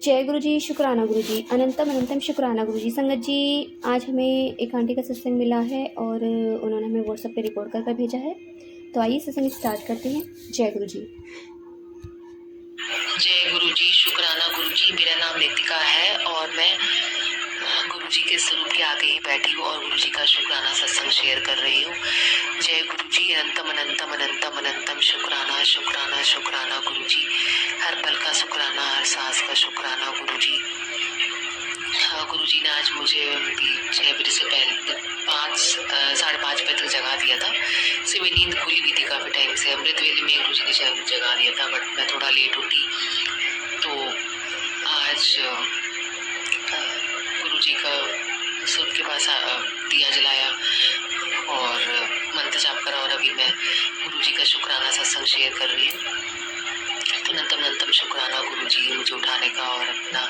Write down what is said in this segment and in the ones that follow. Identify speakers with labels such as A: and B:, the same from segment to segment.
A: जय गुरु जी, शुक्राना गुरु जी, अनंतम अनंतम शुक्राना गुरु जी। संगत जी, आज हमें एक आंटी का सत्संग मिला है और उन्होंने हमें व्हाट्सएप पे रिकॉर्ड कर भेजा है। तो आइए सत्संग स्टार्ट करते हैं। जय गुरु जी।
B: जय गुरु जी, शुक्राना गुरु जी। मेरा नाम नितिका है और मैं गुरु जी के स्वरूप के आगे ही बैठी हूँ और गुरु जी का शुक्राना सत्संग शेयर कर रही हूँ। जय गुरु जी, अनंतम अनंतम अनंतम अनंतम शुक्राना शुक्राना शुक्राना गुरु जी। हर पल का शुक्राना, हर सांस का शुक्राना गुरु जी। गुरु जी ने आज मुझे 6 बजे से पहले 5:30 बजे तक जगा दिया था। से मेरी नींद खुली भी थी काफ़ी टाइम से। अमृत वेले में गुरु जी ने शायद जगा दिया था, बट मैं थोड़ा लेट उठी। तो आज गुरु जी का सूर्य के पास दिया जलाया और मंत्र जाप करा और अभी मैं गुरु जी का शुक्राना सत्संग शेयर कर रही हूँ। तो अनंतम अनंतम शुक्राना गुरु जी, मुझे उठाने का और अपना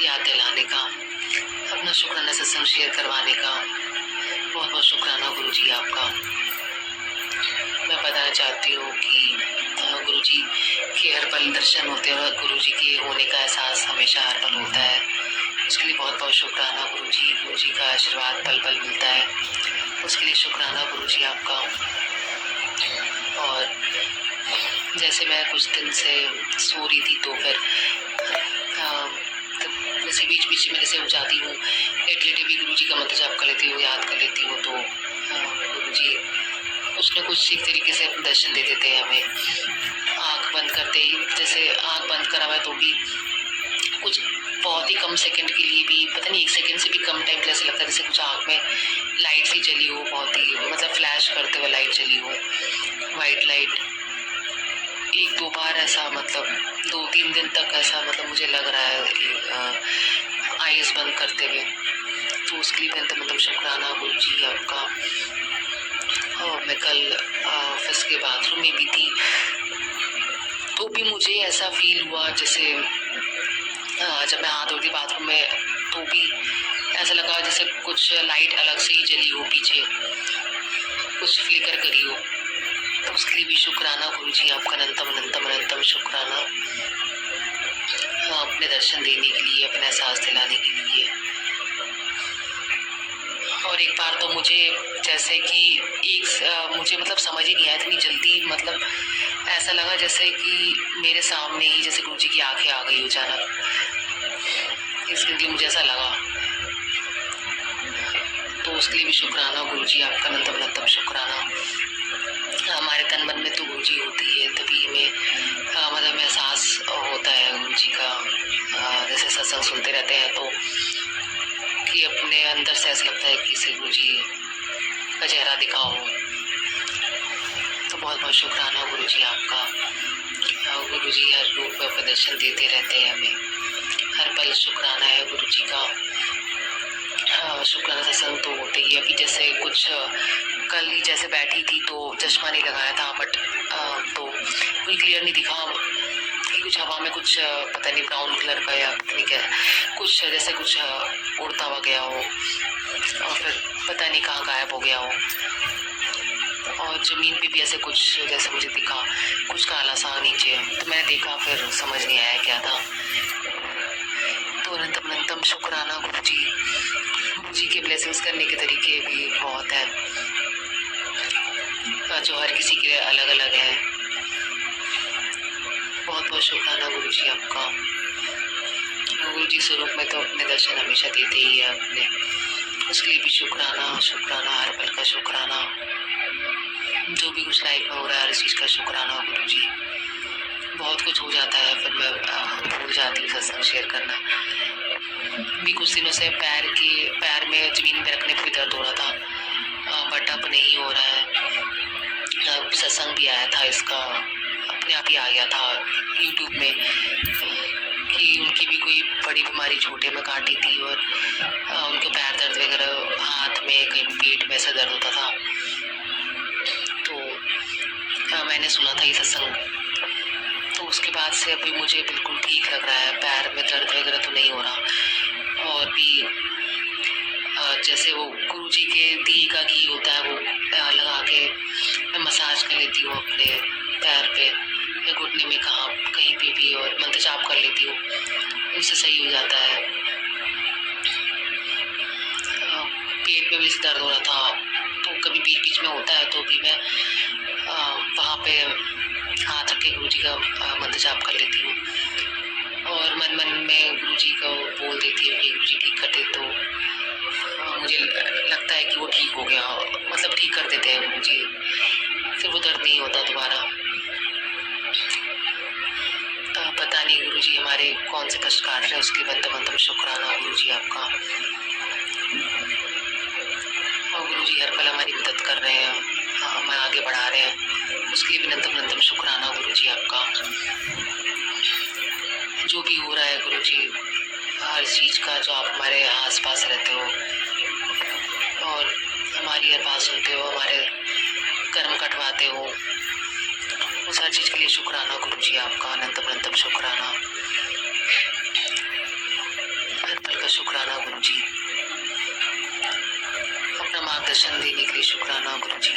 B: याद दिलाने का, अपना शुक्राना सत्संग शेयर करवाने का बहुत बहुत शुक्राना गुरु जी आपका। मैं बताना चाहती हूँ कि गुरु जी के हर पल दर्शन होते हैं और गुरु जी के होने का एहसास हमेशा हर पल होता है। उसके लिए बहुत बहुत शुक्राना गुरु जी का आशीर्वाद पल पल मिलता है, उसके लिए शुक्राना गुरु जी आपका। और जैसे मैं कुछ दिन से सो रही थी तो फिर जैसे बीच बीच में जैसे उठ जाती हूँ, लेट लेटे भी गुरु जी का मंत्र जाप कर लेती हूँ, याद कर लेती हूँ। तो गुरु जी कुछ न कुछ एक तरीके से दर्शन दे देते हैं हमें। आँख बंद करते ही, जैसे आँख बंद करा हुआ है तो भी कुछ बहुत ही कम सेकंड के लिए भी, पता नहीं 1 सेकंड से भी कम टाइम के लिए ऐसा लगता है जैसे कुछ आँख में लाइट सी जली हो, बहुत ही मतलब फ्लैश करते हुए लाइट जली हो, वाइट लाइट। 1-2 बार ऐसा, मतलब 2-3 दिन तक ऐसा मतलब मुझे लग रहा है आईज बंद करते हुए। तो उसके लिए मतलब शुक्राना गुरु जी आपका। और मैं कल ऑफिस के बाथरूम में भी थी तो भी मुझे ऐसा फील हुआ जैसे जब मैं हाथ धोती बाथरूम में तो भी ऐसा लगा जैसे कुछ लाइट अलग से ही जली हो, पीछे कुछ फ्लिकर करी हो। तो उसके लिए भी शुक्राना गुरु जी आपका, अनंतम अनंतम अनंतम शुक्राना अपने दर्शन देने के लिए, अपना एहसास दिलाने के लिए। और एक बार तो मुझे जैसे कि मुझे मतलब समझ ही नहीं आया, इतनी जल्दी मतलब ऐसा लगा जैसे कि मेरे सामने ही जैसे गुरु जी की आंखें आ गई अचानक, इसके लिए मुझे ऐसा लगा। तो उसके लिए भी शुक्राना गुरु जी आपका, अनंतम अनंतम शुक्राना। हमारे तन मन में तो गुरु जी होती है, तभी हमें मतलब एहसास होता है गुरु जी का। जैसे सत्संग सुनते रहते हैं तो कि अपने अंदर से ऐसा लगता है कि इसे गुरु जी का चेहरा दिखाओ। तो बहुत बहुत शुक्राना गुरु जी आपका। गुरु जी हर रूप में प्रदर्शन देते रहते हैं हमें, हर पल शुक्राना है गुरु जी का। शुक्राना सत्संग तो होते ही। अभी जैसे कुछ कल ही जैसे बैठी थी तो चश्मा नहीं लगाया था, बट तो कोई क्लियर नहीं दिखा कि कुछ हवा में कुछ पता नहीं ब्राउन कलर का या पता नहीं क्या कुछ जैसे कुछ उड़ता हुआ गया हो और फिर पता नहीं कहाँ गायब हो गया हो। और जमीन पे भी ऐसे कुछ जैसे मुझे दिखा कुछ काला सा नीचे, तो मैंने देखा, फिर समझ नहीं आया क्या था। तो अनंतम अनंतम शुक्राना गुरु जी के ब्लेसिंग्स करने के तरीके भी बहुत है जो हर किसी के लिए अलग अलग है। बहुत बहुत शुक्राना गुरु जी आपका। गुरु जी स्वरूप में तो अपने दर्शन हमेशा देते ही है अपने, उसके लिए भी शुक्राना शुक्राना, हर पल का शुक्राना। जो भी कुछ लाइफ में हो रहा है हर चीज़ का शुक्राना गुरु जी। बहुत कुछ हो जाता है फिर मैं भूल जाती हूँ सत्संग शेयर करना भी। कुछ दिनों से पैर में जमीन में रखने पर भी दर्द हो रहा था, बट अब नहीं हो रहा है। सत्संग भी आया था इसका, अपने आप ही आ गया था यूट्यूब में कि उनकी भी कोई बड़ी बीमारी छोटे में काटी थी और उनको पैर दर्द वगैरह, हाथ में कहीं पेट में ऐसा दर्द होता था। तो मैंने सुना था ये सत्संग, तो उसके बाद से अभी मुझे बिल्कुल ठीक लग रहा है, पैर में दर्द वगैरह तो नहीं हो रहा। और भी जैसे वो गुरु जी के दी का घी होता है वो लगा के मैं मसाज कर लेती हूँ अपने पैर पे या घुटने में, कहीं पे भी, और मंत्र जाप कर लेती हूँ। से सही हो जाता है। पेट में भी दर्द हो रहा था, तो कभी बीच बीच में होता है, तो भी मैं वहाँ पे हाथ रख के गुरु जी का मंत्र जाप कर लेती हूँ और मन मन में गुरु जी को बोल देती हूँ कि गुरु जी ठीक कर दे। तो मुझे लगता है कि वो ठीक हो गया, मतलब ठीक कर देते हैं गुरु जी, फिर वो दर्द नहीं होता दोबारा। पता नहीं गुरु जी हमारे कौन से कष्ट काट रहे हैं, उसके बंदम शुक्राना गुरु जी आपका। और गुरु जी हर पल हमारी मदद कर रहे हैं, हमें आगे बढ़ा रहे हैं, उसके लिए भी नंदम शुक्राना गुरु जी आपका। जो भी हो रहा है गुरु जी, हर चीज़ का जो आप हमारे आसपास रहते हो और हमारी हर बात सुनते हो, हमारे कर्म कटवाते हो, उस हर चीज़ के लिए शुक्राना गुरु जी आपका। नंदम शुक्राना, हर पल का शुक्राना गुरु जी। अपना मार्गदर्शन देने के लिए शुक्राना गुरु जी।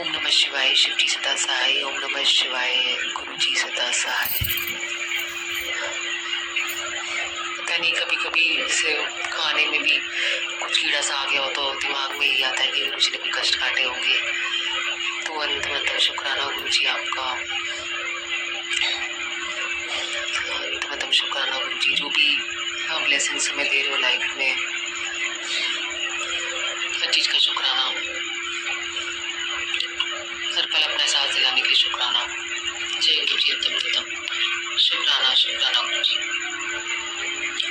B: ओम नमः शिवाय, शिव जी सदा सहाय। ओम नमः शिवाय, गुरु जी सदा सहाय। पता नहीं कभी कभी जैसे खाने में भी कुछ कीड़ा सा आ गया हो तो दिमाग में यही आता है कि गुरु जी ने भी कष्ट काटे होंगे, तो अंत शुक्राना गुरु जी आपका। अंत शुक्राना गुरु जी, जो भी आप ब्लेसिंग्स हमें दे रहे हो लाइफ में, हर चीज़ का शुक्राना। हर पल अपना एहसास दिलाने के लिए शुक्राना। जय गुरु जी। शुक्राना शुक्राना गुरु जी।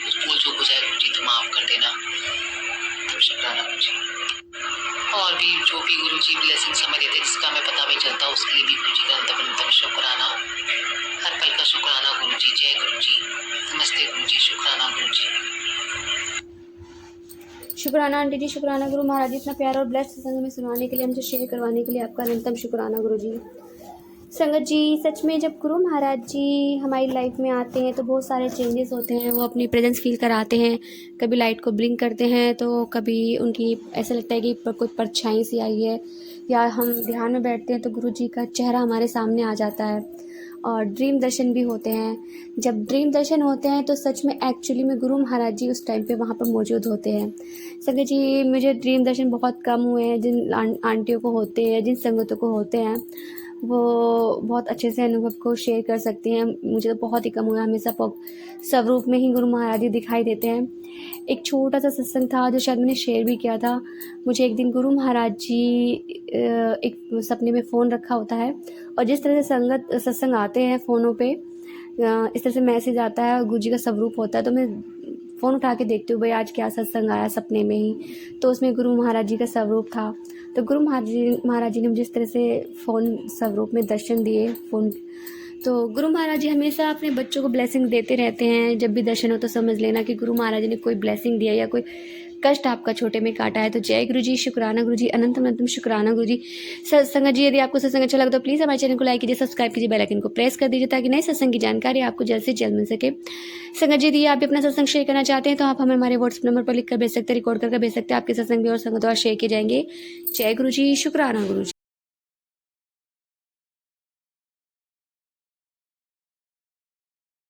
B: कुछ भूल चूक हो जाए गुरु जी तो माफ़ कर देना, तो शुक्राना गुरु जी। और भी जो भी गुरु जी ब्लेसिंग्स हमें देते जिसका हमें पता नहीं चलता, उसके लिए भी गुरु जी का अंतम शुक्राना। हर पल का शुक्राना गुरु जी। जय गुरु जी। नमस्ते गुरु जी। शुक्राना गुरु जी।
A: शुक्राना आंटी जी, शुक्राना गुरु महाराज जी, इतना प्यारा और ब्लेस्ड सत्संग में सुनाने के लिए, हमसे शेयर करवाने के लिए आपका अनंतम शुक्राना गुरु जी। संगत जी, सच में जब गुरु महाराज जी हमारी लाइफ में आते हैं तो बहुत सारे चेंजेस होते हैं। वो अपनी प्रेजेंस फील कराते हैं, कभी लाइट को ब्लिंक करते हैं तो कभी उनकी ऐसा लगता है कि कोई परछाई सी आई है, या हम ध्यान में बैठते हैं तो गुरु जी का चेहरा हमारे सामने आ जाता है। और ड्रीम दर्शन भी होते हैं। जब ड्रीम दर्शन होते हैं तो सच में एक्चुअली में गुरु महाराज जी उस टाइम पे वहाँ पर मौजूद होते हैं। संगत जी, मुझे ड्रीम दर्शन बहुत कम हुए हैं। जिन आंटियों को होते हैं, जिन संगतों को होते हैं, वो बहुत अच्छे से अनुभव को शेयर कर सकती हैं। मुझे तो बहुत ही कम हुआ, हमेशा स्वरूप में ही गुरु महाराज जी दिखाई देते हैं। एक छोटा सा सत्संग था जो शायद मैंने शेयर भी किया था। मुझे एक दिन गुरु महाराज जी एक सपने में फ़ोन रखा होता है, और जिस तरह से सत्संग आते हैं फ़ोनों पे, इस तरह से मैसेज आता है, गुरु जी का स्वरूप होता है। तो मैं फ़ोन उठा के देखती हूँ भाई आज क्या सत्संग आया सपने में ही, तो उसमें गुरु महाराज जी का स्वरूप था। तो गुरु महाराज जी ने मुझे इस तरह से फ़ोन स्वरूप में दर्शन दिए। तो गुरु महाराज जी हमेशा अपने बच्चों को ब्लेसिंग देते रहते हैं। जब भी दर्शन हो तो समझ लेना कि गुरु महाराज जी ने कोई ब्लेसिंग दिया या कोई कष्ट आपका छोटे में काटा है। तो जय गुरु जी, शुक्राना गुरु जी, अनंतम शुक्राना गुरु जी। सत्संग जी, यदि आपको सत्संग अच्छा लगा तो प्लीज़ हमारे चैनल को लाइक कीजिए, सब्सक्राइब कीजिए, बेल आइकन को प्रेस कर दीजिए ताकि नए सत्संग की जानकारी आपको जल्द से जल्द मिल सके। संगत जी, यदि आप भी अपना सत्संग शेयर करना चाहते हैं तो आप हमें हमारे व्हाट्सएप नंबर पर लिख कर भेज सकते हैं, रिकॉर्ड करके भेज सकते हैं। आपके सत्संग भी और संगत और शेयर किए जाएंगे। जय गुरु जी, शुक्राना गुरु जी।